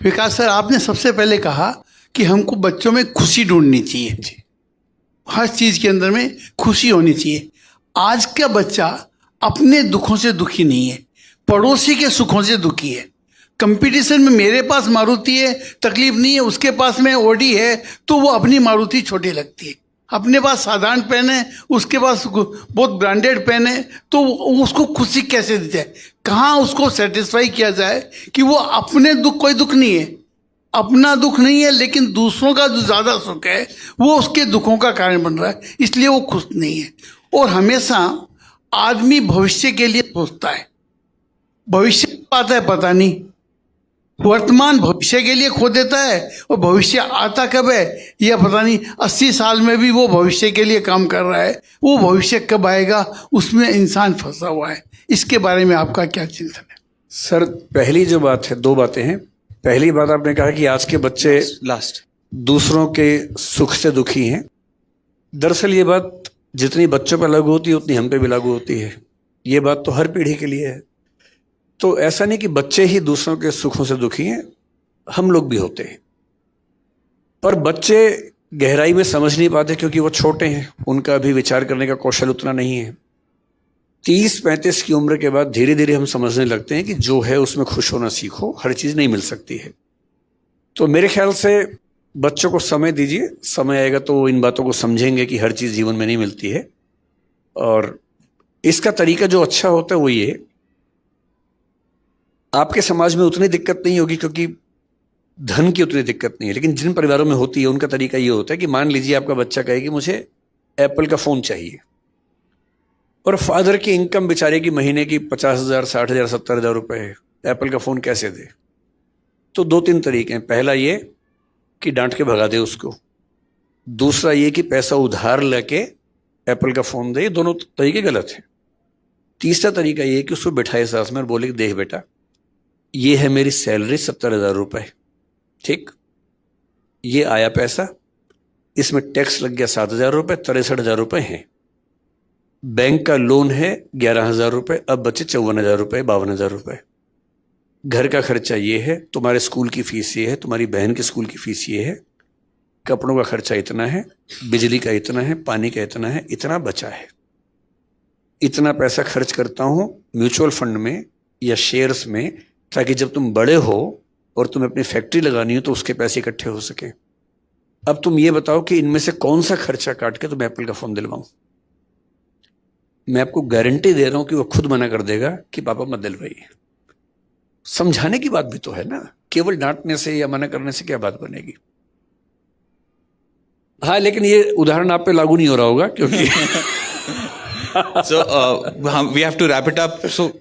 विकास sir, आपने सबसे पहले कहा कि हमको बच्चों में खुशी ढूंढनी चाहिए जी। हर चीज के अंदर में खुशी होनी चाहिए। आज का बच्चा अपने दुखों से दुखी नहीं है, पड़ोसी के सुखों से दुखी है। कंपटीशन में मेरे पास मारुति है, तकलीफ नहीं है, उसके पास में ओडी है, तो वो अपनी मारुति छोटी लगती है। अपने पास साधारण पेन है, उसके पास बहुत ब्रांडेड पेन है, तो उसको खुशी कैसे दी जाए? कहाँ उसको सेटिस्फाई किया जाए कि वो अपने दुख, कोई दुख नहीं है, अपना दुख नहीं है, लेकिन दूसरों का जो ज्यादा सुख है वो उसके दुखों का कारण बन रहा है, इसलिए वो खुश नहीं है। और हमेशा आदमी भविष्य के लिए सोचता है, भविष्य कब आता है पता नहीं, वर्तमान भविष्य के लिए खो देता है, और भविष्य आता कब है यह पता नहीं। 80 साल में भी वो भविष्य के लिए काम कर रहा है, वो भविष्य कब आएगा उसमें इंसान फंसा हुआ है। इसके बारे में आपका क्या चिंतन है? सर, पहली जो बात है, दो बातें हैं। पहली बात आपने कहा कि आज के बच्चे दूसरों के सुख से दुखी हैं। दरअसल ये बात जितनी बच्चों पर लागू होती है उतनी हम पे भी लागू होती है। ये बात तो हर पीढ़ी के लिए है। तो ऐसा नहीं कि बच्चे ही दूसरों के सुखों से दुखी हैं, हम लोग भी होते हैं। पर बच्चे गहराई में समझ नहीं पाते क्योंकि वो छोटे हैं, उनका अभी विचार करने का कौशल उतना नहीं है। 30-35 की उम्र के बाद धीरे धीरे हम समझने लगते हैं कि जो है उसमें खुश होना सीखो, हर चीज नहीं मिल सकती है। तो मेरे ख्याल से बच्चों को समय दीजिए, समय आएगा तो इन बातों को समझेंगे कि हर चीज जीवन में नहीं मिलती है। और इसका तरीका जो अच्छा होता है वो ये, आपके समाज में उतनी दिक्कत नहीं होगी क्योंकि धन की उतनी दिक्कत नहीं है, लेकिन जिन परिवारों में होती है उनका तरीका ये होता है कि मान लीजिए आपका बच्चा कहे कि मुझे एप्पल का फोन चाहिए, और फादर की इनकम बेचारे की महीने की 50,000, 60,000, 70,000 रुपए है, एप्पल का फोन कैसे दे? तो 2-3 तरीके हैं। पहला ये कि डांट के भगा दे उसको, दूसरा ये कि पैसा उधार लेके एप्पल का फोन दे। दोनों तरीके गलत हैं। तीसरा तरीका ये कि उसको बिठाए साथ में और बोले कि देख बेटा, ये है मेरी सैलरी 70,000 रुपए, ठीक, ये आया पैसा, इसमें टैक्स लग गया 7,000 रुपए, 63,000 रुपए हैं, बैंक का लोन है 11,000 रुपए, अब बचे 54,000 रुपए, 52,000 रुपए, घर का खर्चा ये है, तुम्हारे स्कूल की फीस ये है, तुम्हारी बहन के स्कूल की फीस ये है, कपड़ों का खर्चा इतना है, बिजली का इतना है, पानी का इतना है, इतना बचा है, इतना पैसा खर्च करता हूं म्यूचुअल फंड में या शेयर्स में, ताकि जब तुम बड़े हो और तुम्हें अपनी फैक्ट्री लगानी हो तो उसके पैसे इकट्ठे हो सके। अब तुम ये बताओ कि इनमें से कौन सा खर्चा काट के तुम एप्पल का फोन दिलवाऊं? मैं आपको गारंटी दे रहा हूं कि वो खुद मना कर देगा कि पापा मत दिलवाइए। समझाने की बात भी तो है ना, केवल डांटने से या मना करने से क्या बात बनेगी? हाँ, लेकिन ये उदाहरण आप पे लागू नहीं हो रहा होगा क्योंकि So we have to wrap it up. So